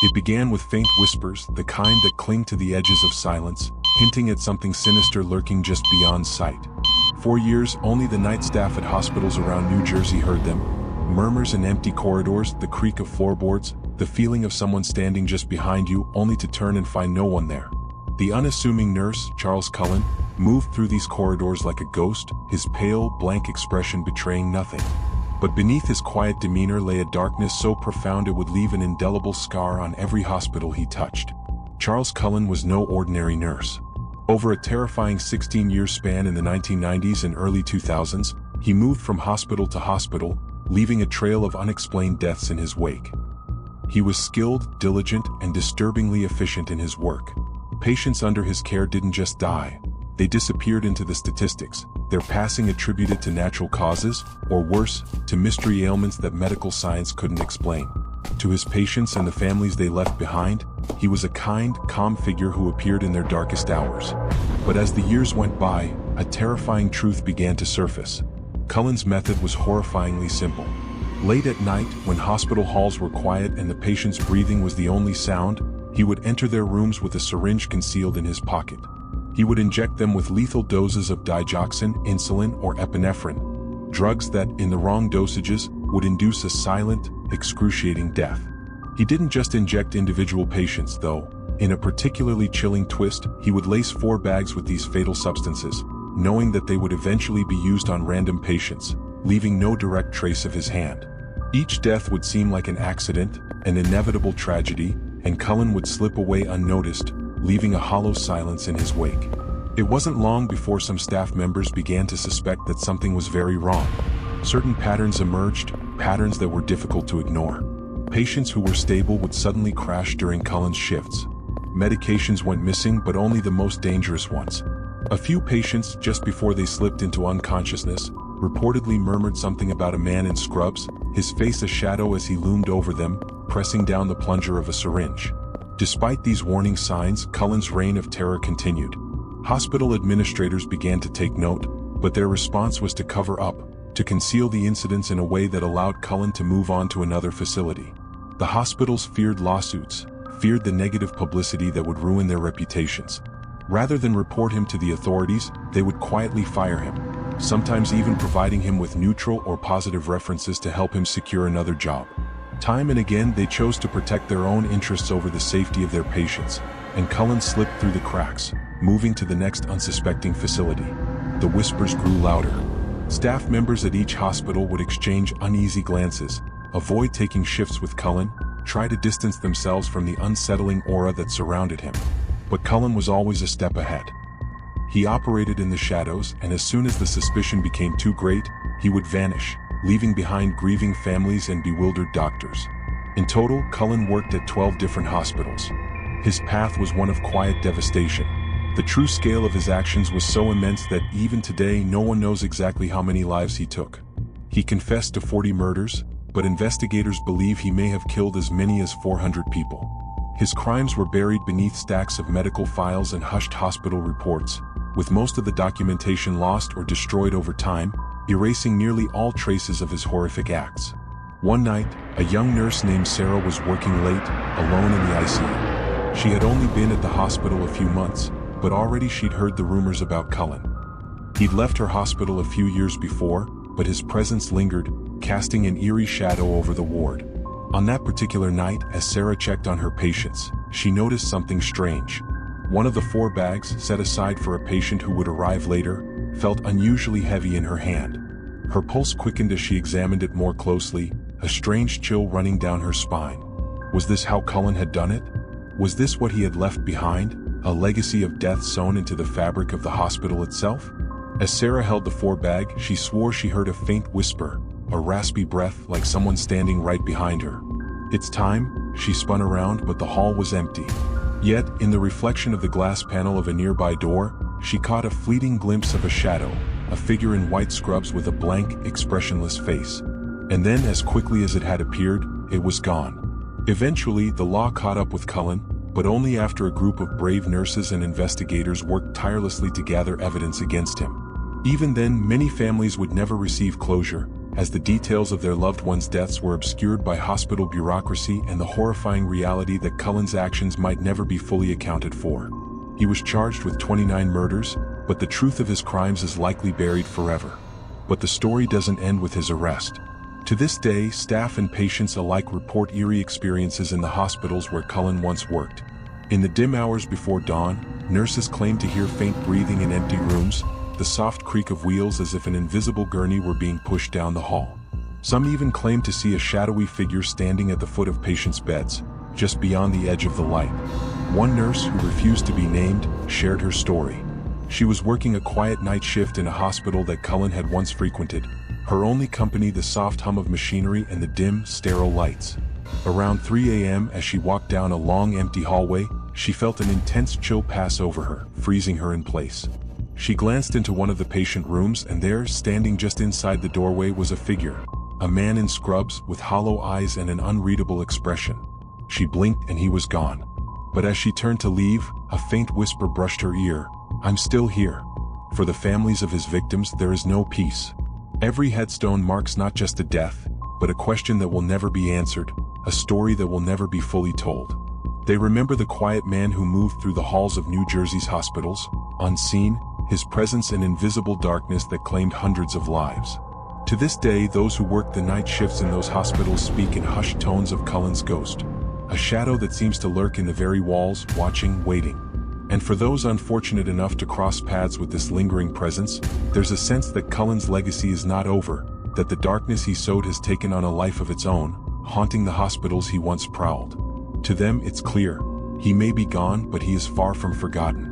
It began with faint whispers, the kind that cling to the edges of silence, hinting at something sinister lurking just beyond sight. For years, only the night staff at hospitals around New Jersey heard them. Murmurs in empty corridors, the creak of floorboards, the feeling of someone standing just behind you, only to turn and find no one there. The unassuming nurse, Charles Cullen, moved through these corridors like a ghost, his pale, blank expression betraying nothing. But beneath his quiet demeanor lay a darkness so profound it would leave an indelible scar on every hospital he touched. Charles Cullen was no ordinary nurse. Over a terrifying 16-year span in the 1990s and early 2000s, he moved from hospital to hospital, leaving a trail of unexplained deaths in his wake. He was skilled, diligent, and disturbingly efficient in his work. Patients under his care didn't just die. They disappeared into the statistics, their passing attributed to natural causes, or worse, to mystery ailments that medical science couldn't explain. To his patients and the families they left behind, he was a kind, calm figure who appeared in their darkest hours. But as the years went by, a terrifying truth began to surface. Cullen's method was horrifyingly simple. Late at night, when hospital halls were quiet and the patient's breathing was the only sound, he would enter their rooms with a syringe concealed in his pocket. He would inject them with lethal doses of digoxin, insulin, or epinephrine, drugs that, in the wrong dosages, would induce a silent, excruciating death. He didn't just inject individual patients, though. In a particularly chilling twist, he would lace 4 bags with these fatal substances, knowing that they would eventually be used on random patients, leaving no direct trace of his hand. Each death would seem like an accident, an inevitable tragedy, and Cullen would slip away unnoticed, leaving a hollow silence in his wake. It wasn't long before some staff members began to suspect that something was very wrong. Certain patterns emerged, patterns that were difficult to ignore. Patients who were stable would suddenly crash during Cullen's shifts. Medications went missing, but only the most dangerous ones. A few patients, just before they slipped into unconsciousness, reportedly murmured something about a man in scrubs, his face a shadow as he loomed over them, pressing down the plunger of a syringe. Despite these warning signs, Cullen's reign of terror continued. Hospital administrators began to take note, but their response was to cover up, to conceal the incidents in a way that allowed Cullen to move on to another facility. The hospitals feared lawsuits, feared the negative publicity that would ruin their reputations. Rather than report him to the authorities, they would quietly fire him, sometimes even providing him with neutral or positive references to help him secure another job. Time and again, they chose to protect their own interests over the safety of their patients, and Cullen slipped through the cracks, moving to the next unsuspecting facility. The whispers grew louder. Staff members at each hospital would exchange uneasy glances, avoid taking shifts with Cullen, try to distance themselves from the unsettling aura that surrounded him. But Cullen was always a step ahead. He operated in the shadows, and as soon as the suspicion became too great, he would vanish, leaving behind grieving families and bewildered doctors. In total, Cullen worked at 12 different hospitals. His path was one of quiet devastation. The true scale of his actions was so immense that even today no one knows exactly how many lives he took. He confessed to 40 murders, but investigators believe he may have killed as many as 400 people. His crimes were buried beneath stacks of medical files and hushed hospital reports, with most of the documentation lost or destroyed over time, erasing nearly all traces of his horrific acts. One night, a young nurse named Sarah was working late, alone in the ICU. She had only been at the hospital a few months, but already she'd heard the rumors about Cullen. He'd left her hospital a few years before, but his presence lingered, casting an eerie shadow over the ward. On that particular night, as Sarah checked on her patients, she noticed something strange. One of the 4 bags, set aside for a patient who would arrive later, felt unusually heavy in her hand. Her pulse quickened as she examined it more closely, a strange chill running down her spine. Was this how Cullen had done it? Was this what he had left behind, a legacy of death sewn into the fabric of the hospital itself? As Sarah held the 4 bag, she swore she heard a faint whisper, a raspy breath like someone standing right behind her. It's time, she spun around, but the hall was empty. Yet, in the reflection of the glass panel of a nearby door, she caught a fleeting glimpse of a shadow, a figure in white scrubs with a blank, expressionless face. And then, as quickly as it had appeared, it was gone. Eventually, the law caught up with Cullen, but only after a group of brave nurses and investigators worked tirelessly to gather evidence against him. Even then, many families would never receive closure, as the details of their loved ones' deaths were obscured by hospital bureaucracy and the horrifying reality that Cullen's actions might never be fully accounted for. He was charged with 29 murders, but the truth of his crimes is likely buried forever. But the story doesn't end with his arrest. To this day, staff and patients alike report eerie experiences in the hospitals where Cullen once worked. In the dim hours before dawn, nurses claim to hear faint breathing in empty rooms, the soft creak of wheels as if an invisible gurney were being pushed down the hall. Some even claim to see a shadowy figure standing at the foot of patients' beds, just beyond the edge of the light. One nurse, who refused to be named, shared her story. She was working a quiet night shift in a hospital that Cullen had once frequented, her only company the soft hum of machinery and the dim, sterile lights. Around 3 a.m. as she walked down a long empty hallway, she felt an intense chill pass over her, freezing her in place. She glanced into one of the patient rooms, and there, standing just inside the doorway, was a figure. A man in scrubs, with hollow eyes and an unreadable expression. She blinked and he was gone. But as she turned to leave, a faint whisper brushed her ear. "I'm still here. For the families of his victims there is no peace." Every headstone marks not just a death, but a question that will never be answered, a story that will never be fully told. They remember the quiet man who moved through the halls of New Jersey's hospitals, unseen, his presence an invisible darkness that claimed hundreds of lives. To this day, those who work the night shifts in those hospitals speak in hushed tones of Cullen's ghost, a shadow that seems to lurk in the very walls, watching, waiting. And for those unfortunate enough to cross paths with this lingering presence, there's a sense that Cullen's legacy is not over, that the darkness he sowed has taken on a life of its own, haunting the hospitals he once prowled. To them, it's clear. He may be gone, but he is far from forgotten.